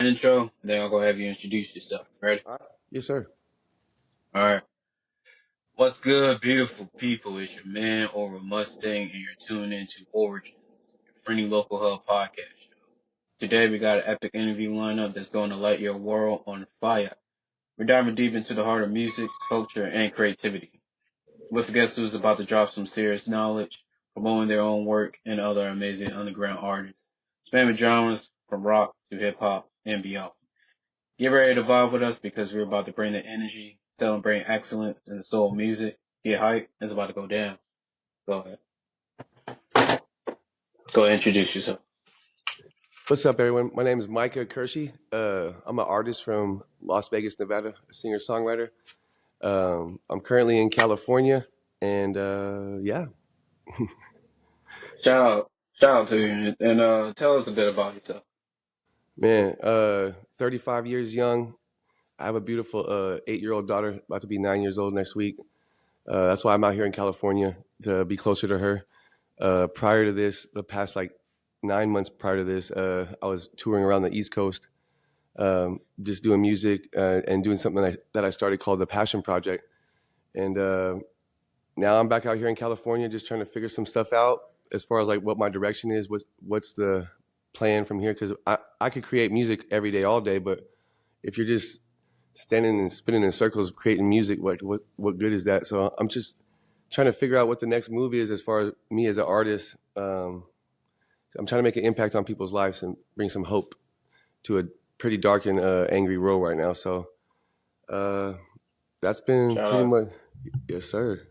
Intro, then I'll go have you introduce yourself. Ready? All right. Yes, sir. All right. What's good, beautiful people? It's your man Aura Mustang, and you're tuned into Aura-Genz, your friendly local hub podcast show. Today we got an epic interview lineup that's going to light your world on fire. We're diving deep into the heart of music, culture, and creativity, with guests who's about to drop some serious knowledge, promoting their own work and other amazing underground artists, spanning genres from rock to hip hop and beyond. Get ready to vibe with us because we're about to bring the energy, celebrate excellence in the soul of music. Get hype. It's about to go down. Go ahead. Go ahead and introduce yourself. What's up, everyone? My name is Micah Kirshy. I'm an artist from Las Vegas, Nevada, a singer-songwriter. I'm currently in California, and yeah. Shout out to you and tell us a bit about yourself. Man, 35 years young. I have a beautiful 8-year-old daughter, about to be 9 years old next week. That's why I'm out here in California, to be closer to her. Prior to this, the past 9 months prior to this, I was touring around the East Coast, just doing music and doing something that I started called the Passion Project. And now I'm back out here in California, just trying to figure some stuff out as far as what my direction is, what's the plan from here. Because I could create music every day, all day, but if you're just standing and spinning in circles creating music, what good is that? So I'm just trying to figure out what the next move is as far as me as an artist. I'm trying to make an impact on people's lives and bring some hope to a pretty dark and angry world right now. So that's been Shout pretty out. much, yes, sir.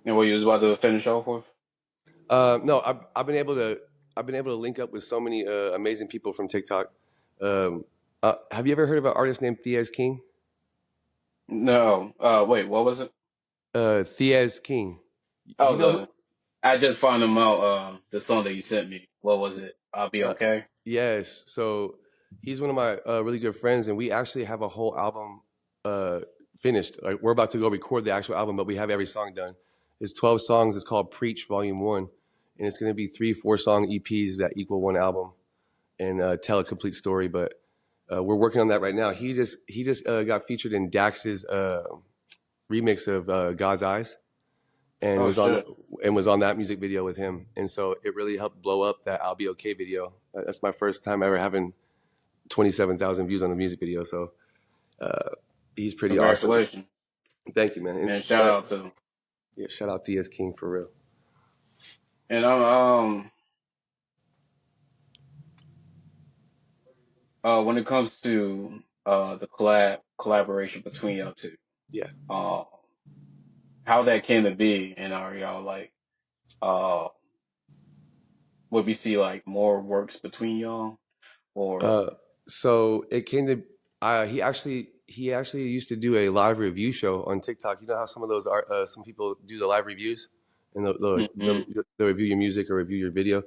And what you was about to finish off with? No, I've been able to link up with so many amazing people from TikTok. Have you ever heard of an artist named Thiaz King? No. Wait, what was it? Thiaz King. Do Oh, you know who? I just found them out. The song that you sent me. What was it? I'll be Uh, okay. yes. So he's one of my really good friends, and we actually have a whole album uh, finished. Like, we're about to go record the actual album, but we have every song done. It's 12 songs. It's called Preach Volume One, and it's going to be 3 4 song EPs that equal one album and tell a complete story. But we're working on that right now. He just got featured in Dax's remix of God's Eyes, and Oh shit. was on that music video with him. And so it really helped blow up that "I'll Be Okay" video. That's my first time ever having 27,000 views on a music video. So he's pretty awesome. Congratulations. Thank you, man. And shout out to them. Yeah, shout out Thiaz King for real. And when it comes to the collaboration between y'all two, Yeah. uh, how that came to be, and are y'all uh would we see more works between y'all or Uh, so it came to he actually used to do a live review show on TikTok. You know how some of those are some people do the live reviews and mm-hmm. they'll review your music or review your video.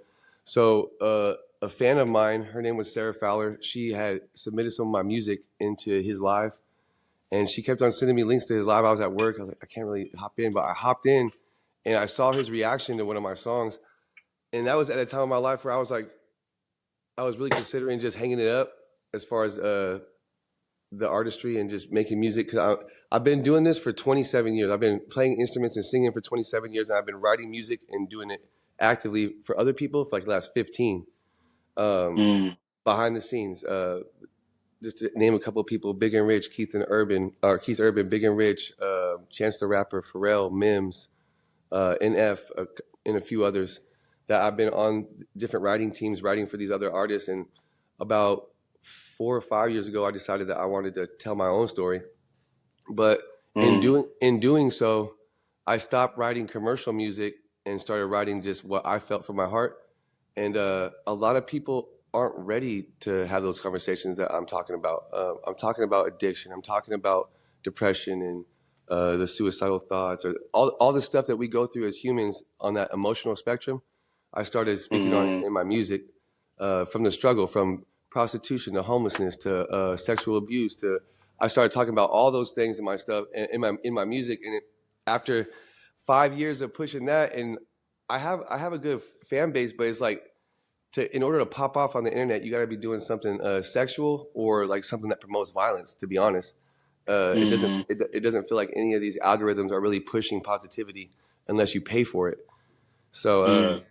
So a fan of mine, her name was Sarah Fowler. She had submitted some of my music into his live, and she kept on sending me links to his live. I was at work. I was like, I can't really hop in, but I hopped in, and I saw his reaction to one of my songs, and that was at a time of my life where I was really considering just hanging it up as far as the artistry and just making music. Because I've been doing this for 27 years. I've been playing instruments and singing for 27 years, and I've been writing music and doing it actively for other people for the last 15. mm, Behind the scenes, just to name a couple of people: Big and Rich, Keith Urban, Big and Rich, Chance the Rapper, Pharrell, Mims, NF, and a few others that I've been on different writing teams writing for these other artists. And about 4 or 5 years ago, I decided that I wanted to tell my own story. But mm, in doing so, I stopped writing commercial music and started writing just what I felt from my heart. And a lot of people aren't ready to have those conversations that I'm talking about. I'm talking about addiction. I'm talking about depression and the suicidal thoughts, or all the stuff that we go through as humans on that emotional spectrum. I started speaking on it mm, in my music, from the struggle, from prostitution to homelessness to sexual abuse to. I started talking about all those things in my stuff in my music, and after 5 years of pushing that, and I have a good fan base, but it's like in order to pop off on the internet, you got to be doing something sexual or like something that promotes violence. To be honest, Mm-hmm. it doesn't feel like any of these algorithms are really pushing positivity unless you pay for it. So Mm-hmm.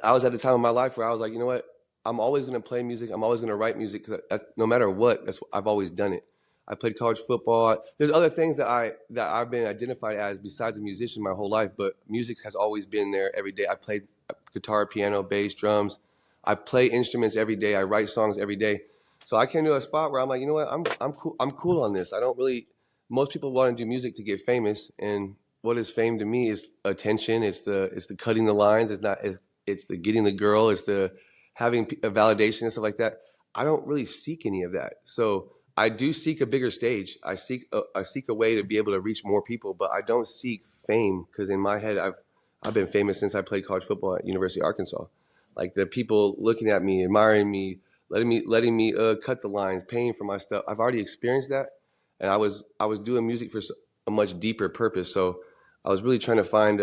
I was at the time of my life where I was like, you know what? I'm always going to play music. I'm always going to write music. 'Cause that's, no matter what, I've always done it. I played college football. There's other things that I've been identified as besides a musician my whole life, but music has always been there every day. I played guitar, piano, bass, drums. I play instruments every day. I write songs every day. So I came to a spot where I'm like, you know what? I'm cool. I'm cool on this. I don't really. Most people want to do music to get famous, and what is fame to me is attention. It's the cutting the lines. It's the getting the girl. It's the having a validation and stuff like that. I don't really seek any of that. So I do seek a bigger stage. I seek a way to be able to reach more people, but I don't seek fame because in my head I've been famous since I played college football at University of Arkansas. Like the people looking at me, admiring me, letting me cut the lines, paying for my stuff. I've already experienced that, and I was doing music for a much deeper purpose. So I was really trying to find,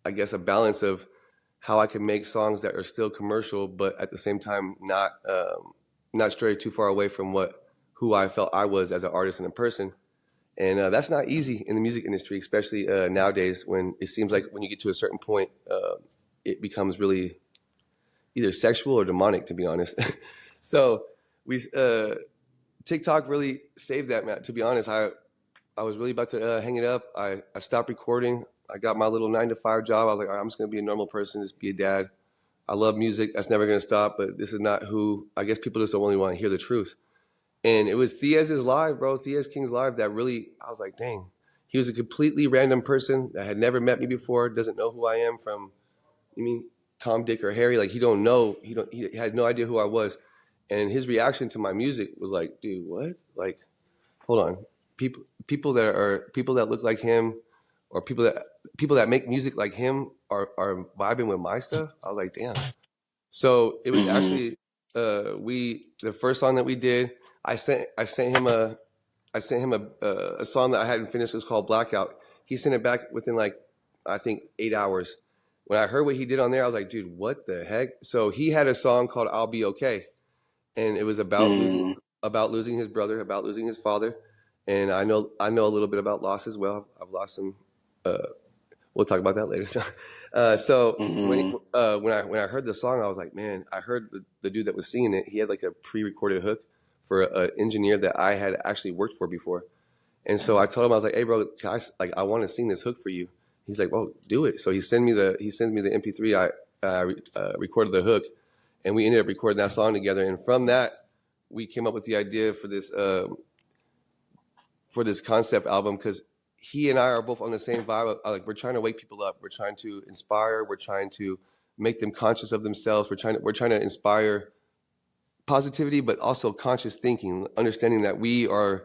I guess, a balance of how I can make songs that are still commercial, but at the same time not stray too far away from who I felt I was as an artist and a person. And that's not easy in the music industry, especially nowadays when it seems like when you get to a certain point, it becomes really either sexual or demonic, to be honest. So we TikTok really saved that, man. To be honest, I was really about to hang it up. I stopped recording. I got my little 9 to 5 job. I was like, all right, I'm just gonna be a normal person, just be a dad. I love music. That's never gonna stop. But this is not who. I guess people just don't really want to hear the truth. And it was Thiez's live, bro. Thiez King's live that really. I was like, dang. He was a completely random person that had never met me before. Doesn't know who I am from. You mean Tom, Dick, or Harry? Like he don't know. He had no idea who I was. And his reaction to my music was like, dude, what? Like, hold on. People that look like him, or people that make music like him are vibing with my stuff. I was like, damn. So it was Mm-hmm. actually we the first song that we did. I sent him a song that I hadn't finished. It was called Blackout. He sent it back within like I think 8 hours. When I heard what he did on there, I was like, dude, what the heck? So he had a song called "I'll Be Okay," and it was Mm-hmm. about losing his brother, about losing his father, and I know a little bit about loss as well. I've lost some. Uh, we'll talk about that later. So Mm-hmm. when I heard the song, I was like, man, I heard the dude that was singing it. He had like a pre-recorded hook for an engineer that I had actually worked for before, and so I told him I was like, hey bro, I want to sing this hook for you. He's like, well, do it. So he sent me the MP3. I recorded the hook, and we ended up recording that song together. And from that, we came up with the idea for this concept album because he and I are both on the same vibe. Like we're trying to wake people up. We're trying to inspire. We're trying to make them conscious of themselves. We're trying to inspire positivity, but also conscious thinking, understanding that we are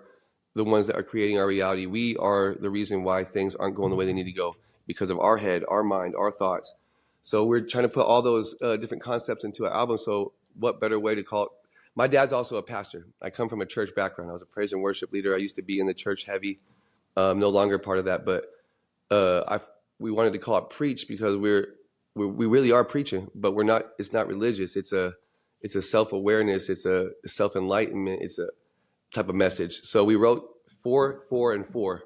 the ones that are creating our reality. We are the reason why things aren't going the way they need to go because of our head, our mind, our thoughts. So we're trying to put all those different concepts into an album. So what better way to call it? My dad's also a pastor. I come from a church background. I was a praise and worship leader. I used to be in the church heavy. No longer part of that, but I we wanted to call it preach because we really are preaching, but we're not. It's not religious. It's a self awareness. It's a self enlightenment. It's a type of message. So we wrote four, four, and four.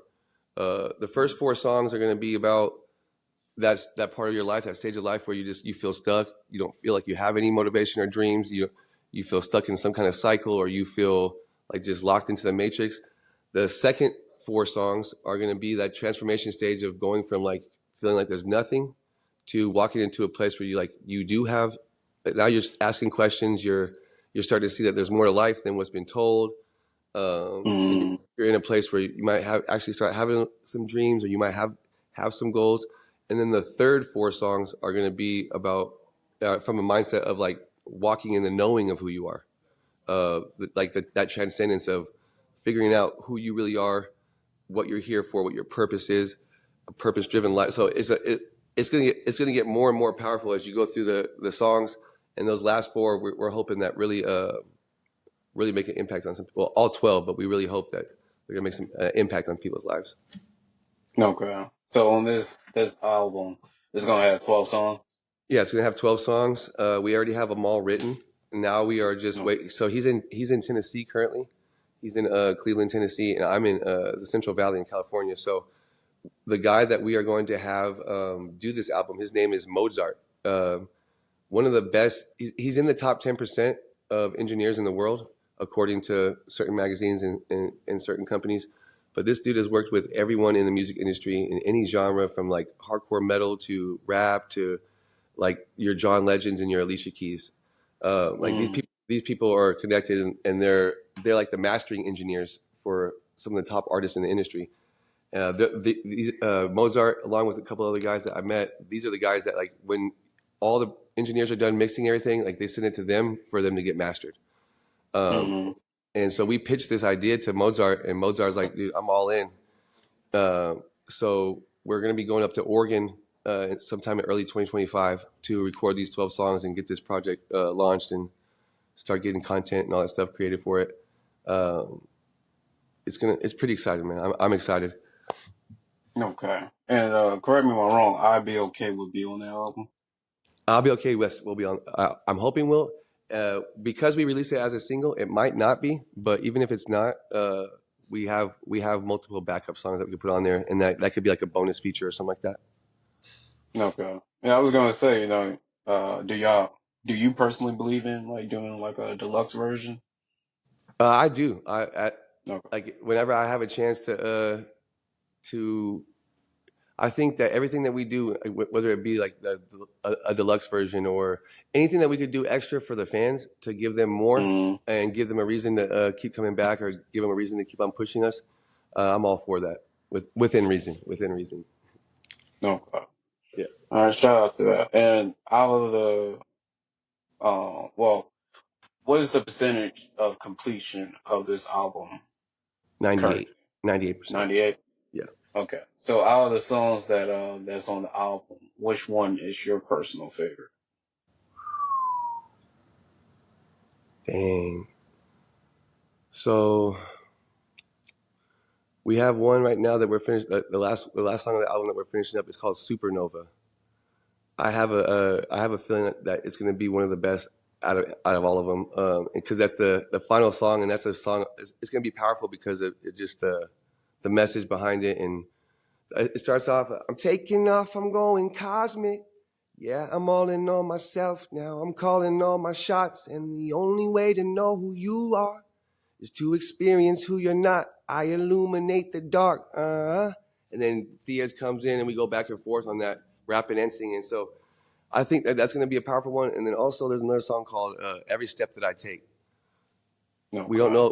The first four songs are going to be about that part of your life, that stage of life where you feel stuck. You don't feel like you have any motivation or dreams. You feel stuck in some kind of cycle, or you feel like just locked into the matrix. The second four songs are going to be that transformation stage of going from like feeling like there's nothing to walking into a place where you do have. Now you're asking questions. You're starting to see that there's more to life than what's been told. And Mm-hmm. you're in a place where you might have actually start having some dreams, or you might have some goals. And then the third four songs are going to be about from a mindset of like walking in the knowing of who you are, that transcendence of figuring out who you really are, what you're here for, what your purpose is, a purpose-driven life. So it's gonna get more and more powerful as you go through the songs. And those last four, we're hoping that really make an impact on some people. Well, all 12, but we really hope that they're gonna make some impact on people's lives. Okay. So on this album, it's gonna have 12 songs. Yeah, it's gonna have 12 songs. We already have them all written. Now we are just No. waiting. So he's in Tennessee currently. He's in Cleveland, Tennessee, and I'm in the Central Valley in California. So the guy that we are going to have do this album, his name is Mozart. One of the best. He's in the top 10% of engineers in the world, according to certain magazines and certain companies. But this dude has worked with everyone in the music industry in any genre, from like hardcore metal to rap to like your John Legends and your Alicia Keys. Like Mm. these people are connected, and they're like the mastering engineers for some of the top artists in the industry. These Mozart, along with a couple other guys that I met, these are the guys that, like, when all the engineers are done mixing everything, like, they send it to them for them to get mastered. Mm-hmm. And so we pitched this idea to Mozart, and Mozart's like, dude, I'm all in. Uh, so we're going to be going up to Oregon sometime in early 2025 to record these 12 songs and get this project launched and start getting content and all that stuff created for it. Um, it's pretty exciting, man. I'm excited. Okay. And correct me if I'm wrong. I'd be okay with be on that album. I'll be okay. Wes will be on. I'm hoping we'll, because we released it as a single. It might not be, but even if it's not, we have multiple backup songs that we could put on there, and that could be like a bonus feature or something like that. Okay. Yeah, I was gonna say, do you personally believe in like doing like a deluxe version? I do. I Okay. like whenever I have a chance to. I think that everything that we do, whether it be like a deluxe version or anything that we could do extra for the fans to give them more Mm. and give them a reason to keep coming back, or give them a reason to keep on pushing us, I'm all for that. Within reason, within reason. Okay. Yeah, All right. Shout out to that. And out of the, well, what is the percentage of completion of this album 98, currently? 98%. 98. Yeah. Okay. So out of the songs that's on the album, which one is your personal favorite? Dang. So we have one right now that we're finished. The last song of the album that we're finishing up is called Supernova. I have a feeling that it's going to be one of the best out of all of them, because that's the final song, and that's a song. It's going to be powerful because of it just the message behind it, and it starts off. I'm taking off. I'm going cosmic. Yeah, I'm all in on myself now. I'm calling all my shots, and the only way to know who you are is to experience who you're not. I illuminate the dark. And then Theas comes in, and we go back and forth on that, rapping and singing. So I think that's going to be a powerful one. And then also there's another song called "Every Step That I Take." We don't Okay. know.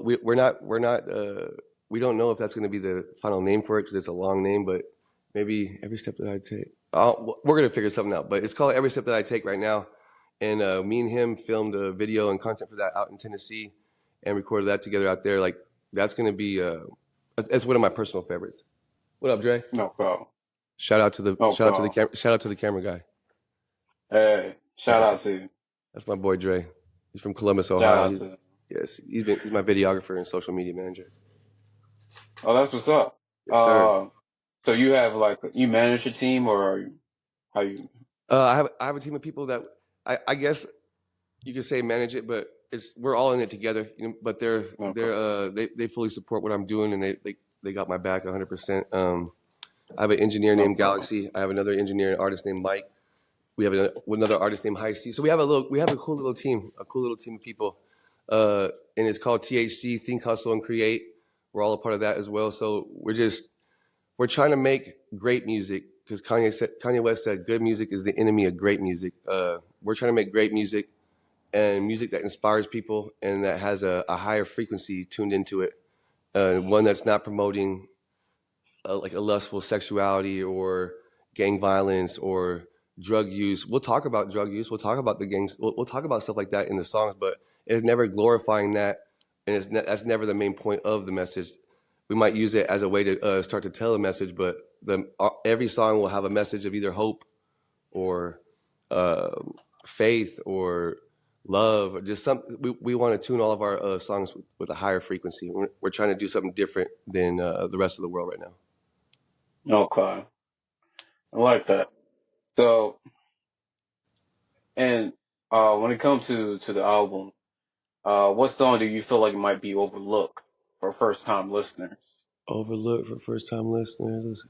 We don't know if that's going to be the final name for it because it's a long name. But maybe "Every Step That I Take." We're going to figure something out. But it's called "Every Step That I Take" right now. And me and him filmed a video and content for that out in Tennessee, and recorded that together out there. Like, that's going to be. It's one of my personal favorites. What up, Dre? Okay. Shout out to the Okay. shout out to the camera guy. Hey, shout Yeah, out to you. that's my boy Dre. He's from Columbus, Shout Ohio. out to you. Yes, he's my videographer and social media manager. Oh, that's what's up. Yes, sir. Uh, so you have like you manage a team or how you? I have a team of people that I guess you could say manage it, but we're all in it together. But Okay. they fully support what I'm doing, and they got my back 100%. I have an engineer named Okay. Galaxy. I have another engineer and artist named Mike. We have another artist named High C. So we have a cool little team, of people, and it's called THC, Think, Hustle, and Create. We're all a part of that as well. So we're trying to make great music, because Kanye West said good music is the enemy of great music. We're trying to make great music, and music that inspires people and that has a higher frequency tuned into it. One that's not promoting like a lustful sexuality or gang violence or drug use. We'll talk about drug use. We'll talk about the gangs. We'll talk about stuff like that in the songs, but it's never glorifying that, and that's never the main point of the message. We might use it as a way to start to tell a message, but every song will have a message of either hope or uh, faith or love, or just some. We want to tune all of our songs with a higher frequency. We're trying to do something different than the rest of the world right now. Okay. I like that. So And when it comes to the album, what song do you feel like might be overlooked for first time listeners? Overlooked for first time listeners.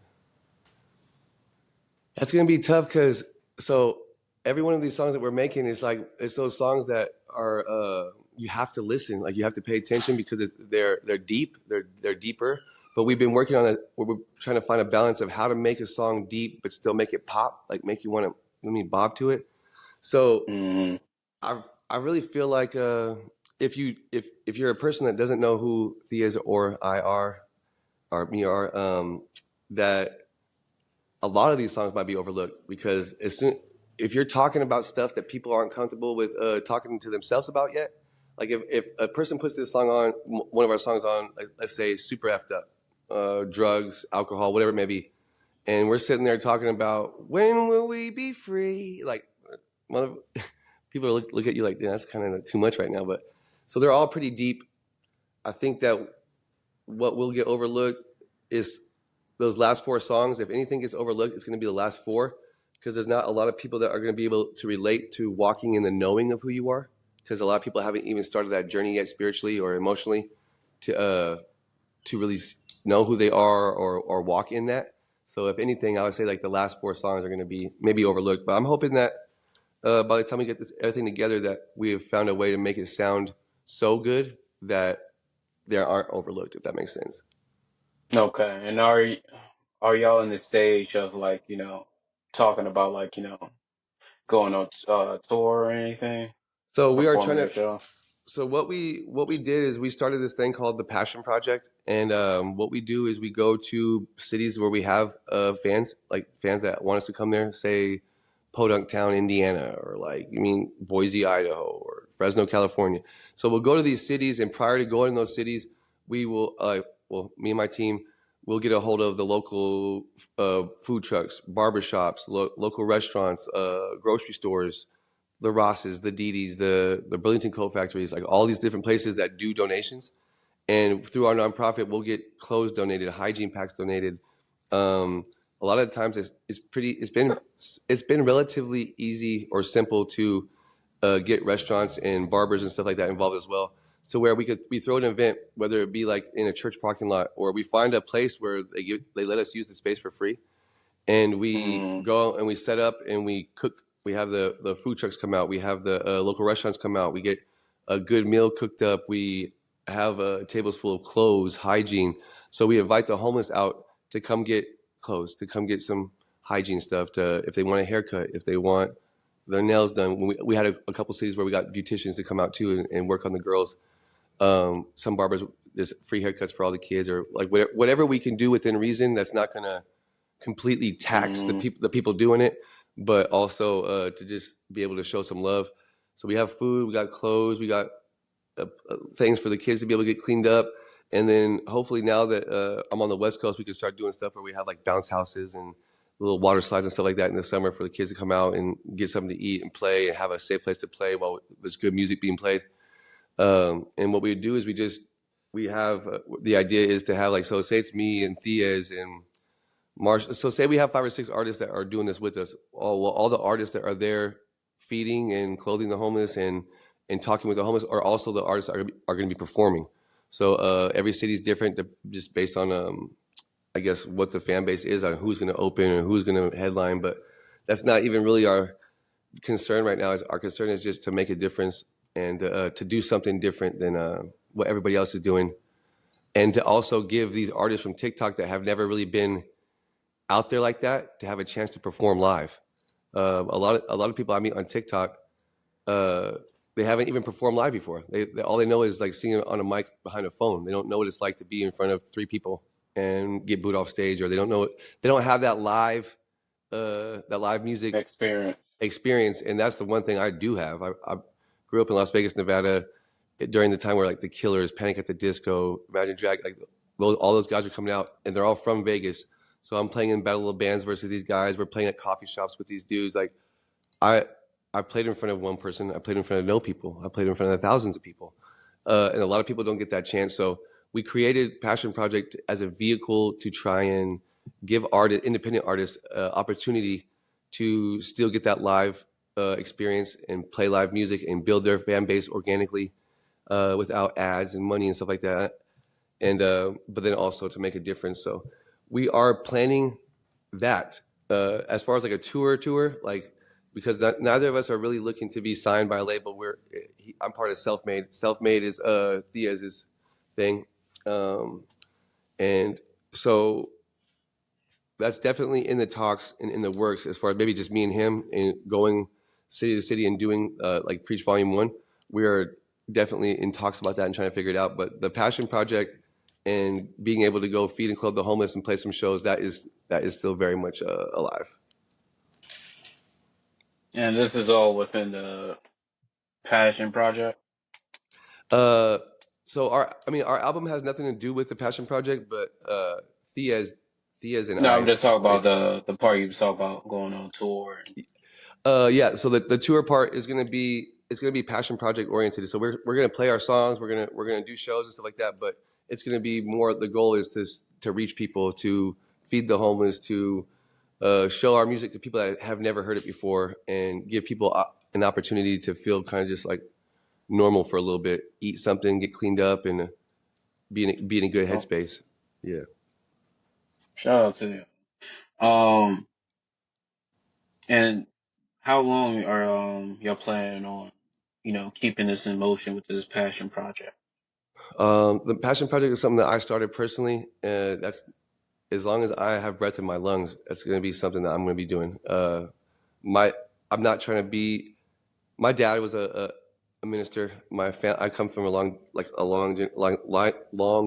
That's gonna be tough because so every one of these songs that we're making is like it's those songs that are you have to listen, like you have to pay attention because they're deep, they're deeper. But we've been working on it. We're trying to find a balance of how to make a song deep but still make it pop, like make you want to let me bob to it. So Mm-hmm. I really feel like if you're a person that doesn't know who Thea's or I are or me are, that a lot of these songs might be overlooked because if you're talking about stuff that people aren't comfortable with talking to themselves about yet, like if a person puts this song on, one of our songs on, like, let's say super effed up, drugs, alcohol, whatever it may be, and we're sitting there talking about when will we be free, like one of people look at you like, that's kind of too much right now, but so they're all pretty deep. I think that what will get overlooked is those last four songs. If anything gets overlooked, it's going to be the last four because there's not a lot of people that are going to be able to relate to walking in the knowing of who you are because a lot of people haven't even started that journey yet spiritually or emotionally to really know who they are or walk in that. So if anything, I would say like the last four songs are going to be maybe overlooked, but I'm hoping that by the time we get this everything together that we have found a way to make it sound so good that they aren't overlooked, if that makes sense. Okay. And are y'all in the stage of like, talking about like, going on tour or anything? So we are trying Performing a to. show? So what we did is we started this thing called the Passion Project, and what we do is we go to cities where we have fans, like fans that want us to come there, say Podunk Town, Indiana, or like you mean Boise, Idaho, or Fresno, California. So we'll go to these cities, and prior to going to those cities, we will, well, me and my team will get a hold of the local food trucks, barbershops, local restaurants, grocery stores, the Rosses, the Didi's, the Burlington Coat Factories, like all these different places that do donations. And through our nonprofit, we'll get clothes donated, hygiene packs donated. Um, a lot of the times, it's been relatively easy or simple to get restaurants and barbers and stuff like that involved as well. So where we throw an event, whether it be like in a church parking lot or we find a place where they let us use the space for free, and we Mm-hmm. go and we set up and we cook. We have the food trucks come out. We have the local restaurants come out. We get a good meal cooked up. We have tables full of clothes, hygiene. So we invite the homeless out to come get clothes, to come get some hygiene stuff, to if they want a haircut, if they want their nails done. We had a couple cities where we got beauticians to come out too and work on the girls. Some barbers, there's free haircuts for all the kids, or like whatever we can do within reason. That's not gonna completely tax Mm-hmm. the people doing it, but also to just be able to show some love. So we have food, we got clothes, we got things for the kids to be able to get cleaned up, and then hopefully now that I'm on the West Coast, we can start doing stuff where we have like bounce houses and little water slides and stuff like that in the summer for the kids to come out and get something to eat and play and have a safe place to play while there's good music being played. And what we do is we have the idea is to have like, so say it's me and Thea's and so say we have 5 or 6 artists that are doing this with us. All the artists that are there feeding and clothing the homeless and talking with the homeless are also the artists that are going to be performing. So every city is different, just based on I guess what the fan base is on who's going to open and who's going to headline. But that's not even really our concern right now. Our concern is just to make a difference and to do something different than what everybody else is doing, and to also give these artists from TikTok that have never really been out there like that to have a chance to perform live. A lot of people I meet on TikTok, uh, they haven't even performed live before. All they know is like singing on a mic behind a phone. They don't know what it's like to be in front of 3 people and get booed off stage, or they don't have that live music Experience. experience. And that's the one thing I do have. I grew up in Las Vegas, Nevada, during the time where like the Killers, Panic at the Disco, Imagine Drag, like all those guys are coming out, and they're all from Vegas. So I'm playing in battle of bands versus these guys. We're playing at coffee shops with these dudes. Like I I played in front of one person. I played in front of no people. I played in front of thousands of people, and a lot of people don't get that chance. So we created Passion Project as a vehicle to try and give independent artists opportunity to still get that live experience and play live music and build their fan base organically without ads and money and stuff like that. And but then also to make a difference. So we are planning that as far as like a tour, like because neither of us are really looking to be signed by a label. I'm part of Selfmade. Selfmade is Thea's thing, and so that's definitely in the talks and in the works as far as maybe just me and him and going city to city and doing like Preach Volume 1. We are definitely in talks about that and trying to figure it out. But the passion project and being able to go feed and clothe the homeless and play some shows, that is still very much alive. And this is all within the passion project. So our album has nothing to do with the passion project, but Thea's and No, I'm I. just talking about the part you was talking about going on tour. Yeah. So the tour part is gonna be passion project oriented. So we're gonna play our songs. We're gonna do shows and stuff like that. But it's gonna be more. The goal is to reach people, to feed the homeless, to show our music to people that have never heard it before, and give people an opportunity to feel kind of just like normal for a little bit, eat something, get cleaned up, and be in a good Oh, headspace. Yeah. shout out to you. And how long are y'all planning on, keeping this in motion with this passion project? The passion project is something that I started personally. That's as long as I have breath in my lungs. That's going to be something that I'm going to be doing. I'm not trying to be. My dad was a minister. I come from a long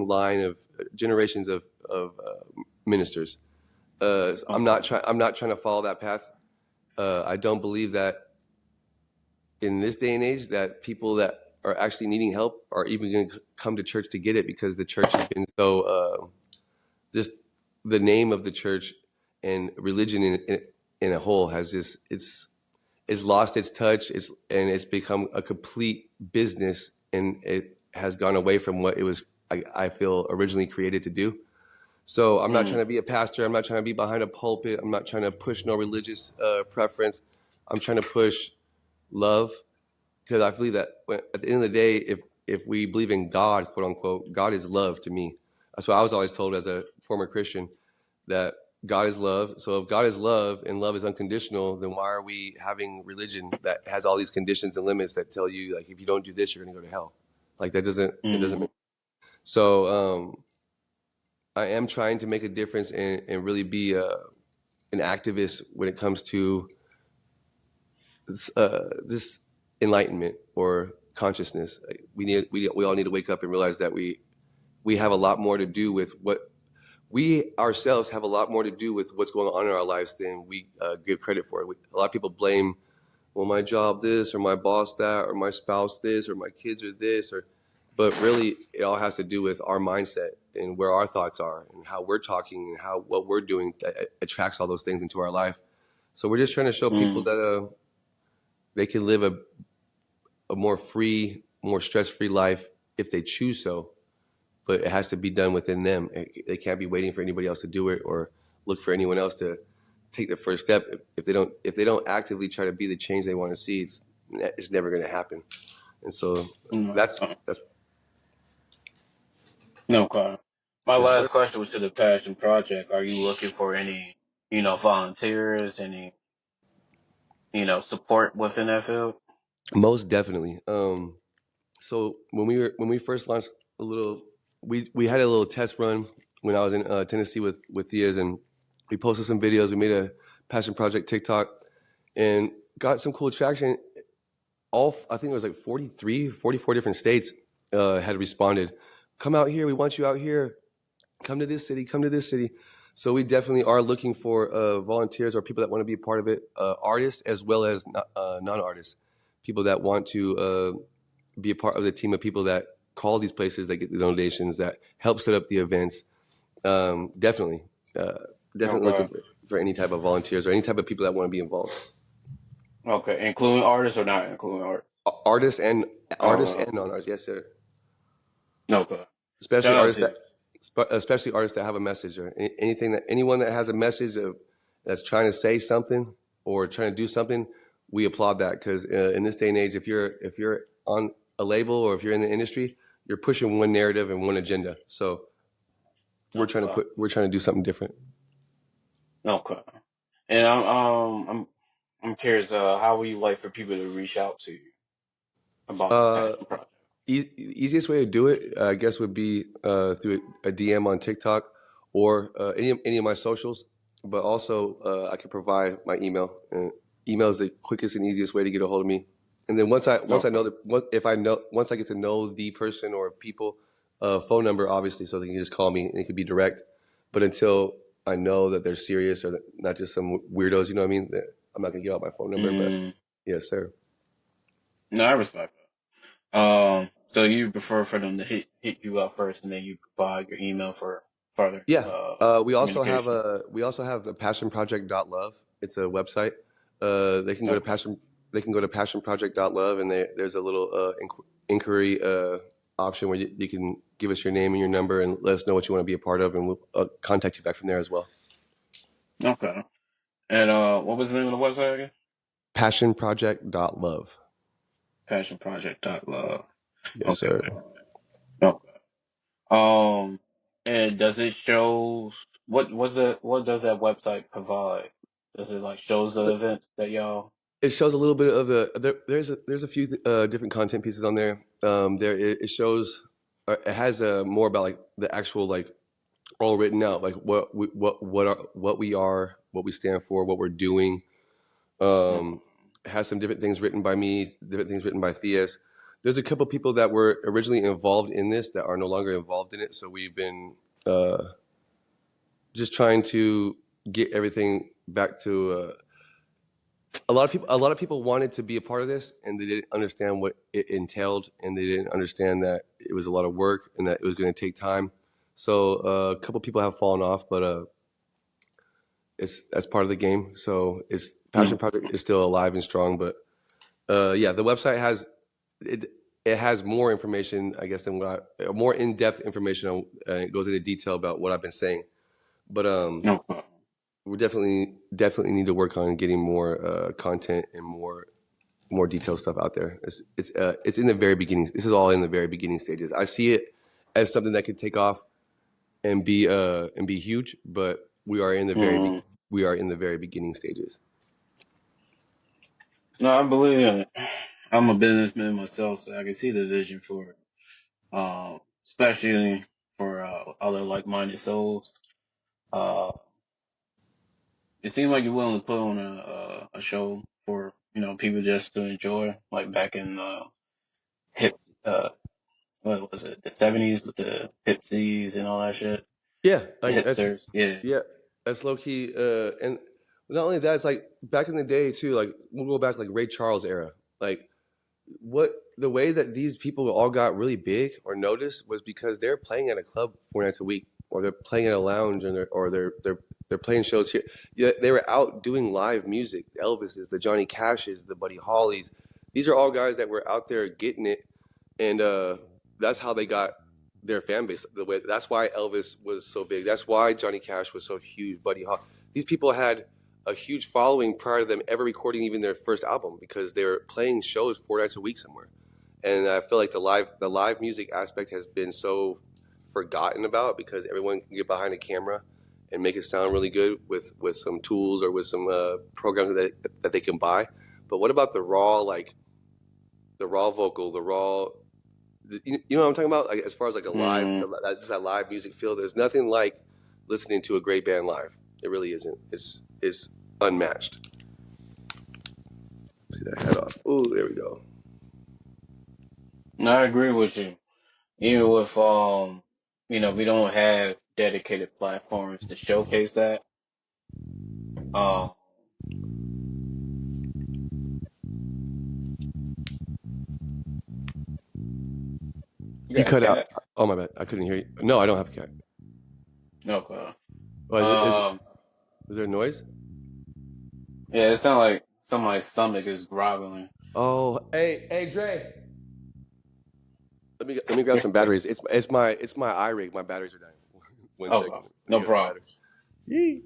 line of generations of ministers. I'm Okay. not trying to follow that path. I don't believe that in this day and age that people that are actually needing help are even going to come to church to get it, because the church has been so just the name of the church and religion in a whole has just it's lost its touch. It's become a complete business, and it has gone away from what it was, I feel, originally created to do. So I'm not trying to be a pastor. I'm not trying to be behind a pulpit. I'm not trying to push no religious preference. I'm trying to push love, because I believe that at the end of the day, if we believe in God, quote unquote, God is love to me. That's what I was always told as a former Christian, that God is love. So if God is love and love is unconditional, then why are we having religion that has all these conditions and limits that tell you, like, if you don't do this, you're going to go to hell? Like, it doesn't make. So I am trying to make a difference and really be an activist when it comes to this enlightenment or consciousness. We all need to wake up and realize that we have a lot more to do with what we ourselves have a lot more to do with what's going on in our lives than we give credit for. A lot of people blame, well, my job this, or my boss that, or my spouse this, or my kids are this, but really it all has to do with our mindset and where our thoughts are and how we're talking and what we're doing that attracts all those things into our life. So we're just trying to show people that they can live a more free, more stress-free life if they choose so, but it has to be done within them. They can't be waiting for anybody else to do it or look for anyone else to take the first step. If they don't actively try to be the change they want to see, it's never going to happen. And so that's No problem. My yes, sir. last question was to the passion project. Are you looking for any, volunteers, any, support within that field? Most definitely. So when we first launched a little, we had a little test run when I was in Tennessee with Thea's, and we posted some videos. We made a passion project TikTok and got some cool traction. I think it was like 44 different states had responded. Come out here. We want you out here. Come to this city. Come to this city. So we definitely are looking for volunteers or people that want to be a part of it, artists as well as non-artists, people that want to be a part of the team of people that call these places, that get the donations, that help set up the events. Definitely Okay. looking for any type of volunteers or any type of people that want to be involved. Okay. Including artists or not including artists? Artists and Uh, non-artists, yes, sir. okay. Especially Shout out artists to you. that have a message, or anyone that has a message that's trying to say something or trying to do something. we applaud that because in this day and age, if you're on a label or if you're in the industry, you're pushing one narrative and one agenda. So Okay. we're trying to do something different. Okay. And I'm curious, how would you like for people to reach out to you about the Uh, passion project? Easiest way to do it, I guess, would be through a DM on TikTok or any of my socials. But also, I can provide my email. And email is the quickest and easiest way to get a hold of me. And then once I Okay. know once I get to know the person or people, phone number obviously, so they can just call me and it could be direct. But until I know that they're serious or that not just some weirdos, you know what I mean? I'm not gonna give out my phone number. But Mm, yes, sir. no, I respect that. So you prefer for them to hit you up first, and then you provide your email for further Yeah. communication. We also have the passionproject.love. It's a website. They can go to Okay. passionproject.love and there's a little inquiry option where you can give us your name and your number and let us know what you want to be a part of, and we'll contact you back from there as well. Okay. And what was the name of the website again? Passionproject.love. Passionproject.love. Yes, Okay. sir. Okay. Um, and does it show what does that website provide? Does it like shows So the events that y'all? it shows a little bit of there's a few different content pieces on there. It shows it has more about like the actual like all written out, like what we are, what we stand for, what we're doing. Okay. It has some different things written by me, different things written by Theus. There's a couple people that were originally involved in this that are no longer involved in it, so we've been just trying to get everything back to. A lot of people wanted to be a part of this, and they didn't understand what it entailed, and they didn't understand that it was a lot of work and that it was going to take time. So a couple people have fallen off, but it's that's part of the game. So it's Passion No. Project is still alive and strong. But yeah, the website has it. It has more information, I guess, than more in depth information. It goes into detail about what I've been saying. But Okay. we definitely need to work on getting more content and more detailed stuff out there. It's in the very beginning. This is all in the very beginning stages. I see it as something that could take off and be huge, but Mm. we are in the very beginning stages. No, I believe in it. I'm a businessman myself, so I can see the vision for it. Especially for other like-minded souls. Uh, it seems like you're willing to put on a show for people just to enjoy, like back in hip what was it, the '70s with the hipsies and all that shit, Yeah, the like that's hipsters. Yeah. yeah, that's low key. And not only that, it's like back in the day too. Like we'll go back like Ray Charles era. Like what the way that these people all got really big or noticed was because they're playing at a club 4 nights a week, or they're playing at a lounge, and they're playing shows here. Yeah, they were out doing live music. The Elvises, the Johnny Cashes, the Buddy Hollies. These are all guys that were out there getting it, and that's how they got their fan base. That's why Elvis was so big. That's why Johnny Cash was so huge. Buddy Holly. These people had a huge following prior to them ever recording even their first album because they were playing shows 4 nights a week somewhere. And I feel like the live music aspect has been so forgotten about because everyone can get behind a camera and make it sound really good with some tools or with some programs that they can buy. But what about the raw vocal, the raw you know what I'm talking about? Like as far as like a live, Mm. just that live music feel. There's nothing like listening to a great band live. It really isn't. It's unmatched. Take that head off. Oh, there we go. No, I agree with you. Even with we don't have dedicated platforms to showcase that. Um, you You got a cut out. cat? Oh my bad. I couldn't hear you. No, I don't have a cat. Okay. Oh, Um, is there noise? yeah, it sounds like somebody's stomach is groveling. Oh, hey, Dre. Let me grab some batteries. It's my iRig. My batteries are dying. One Okay, second. Let me no get some problem. batteries. Yee.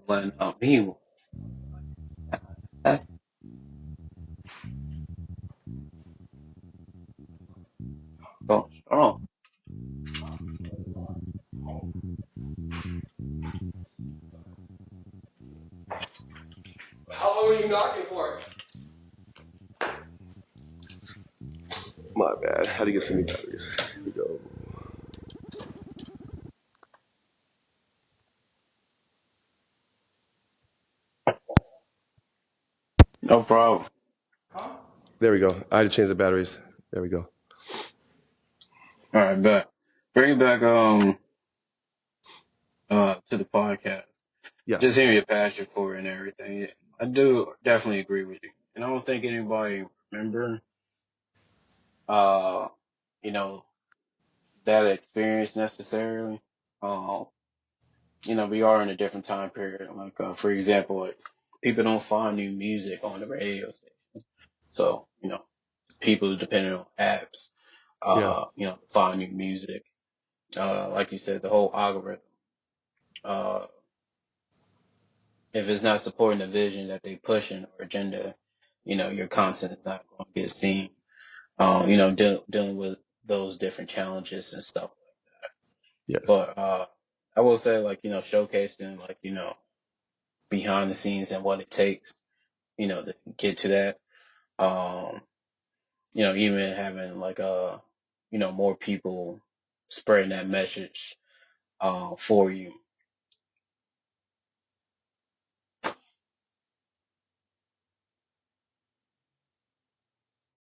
Letting me. Hold on. How long were you knocking for? My bad. How to get some new batteries? Here we go. No problem. There we go. I had to change the batteries. There we go. All right, bet. Bring it back to the podcast. Yeah. Just hearing your passion for it and everything. I do definitely agree with you. And I don't think anybody remember uh you know that experience necessarily. Um, we are in a different time period. Like for example, like people don't find new music on the radio station. So, people depending on apps, Yeah. find new music. Like you said, the whole algorithm. Uh, if it's not supporting the vision that they pushing or agenda, your content is not going to get seen. Dealing with those different challenges and stuff. Yes. But I will say, like, showcasing, like, behind the scenes and what it takes, to get to that. Um, even having like more people spreading that message for you.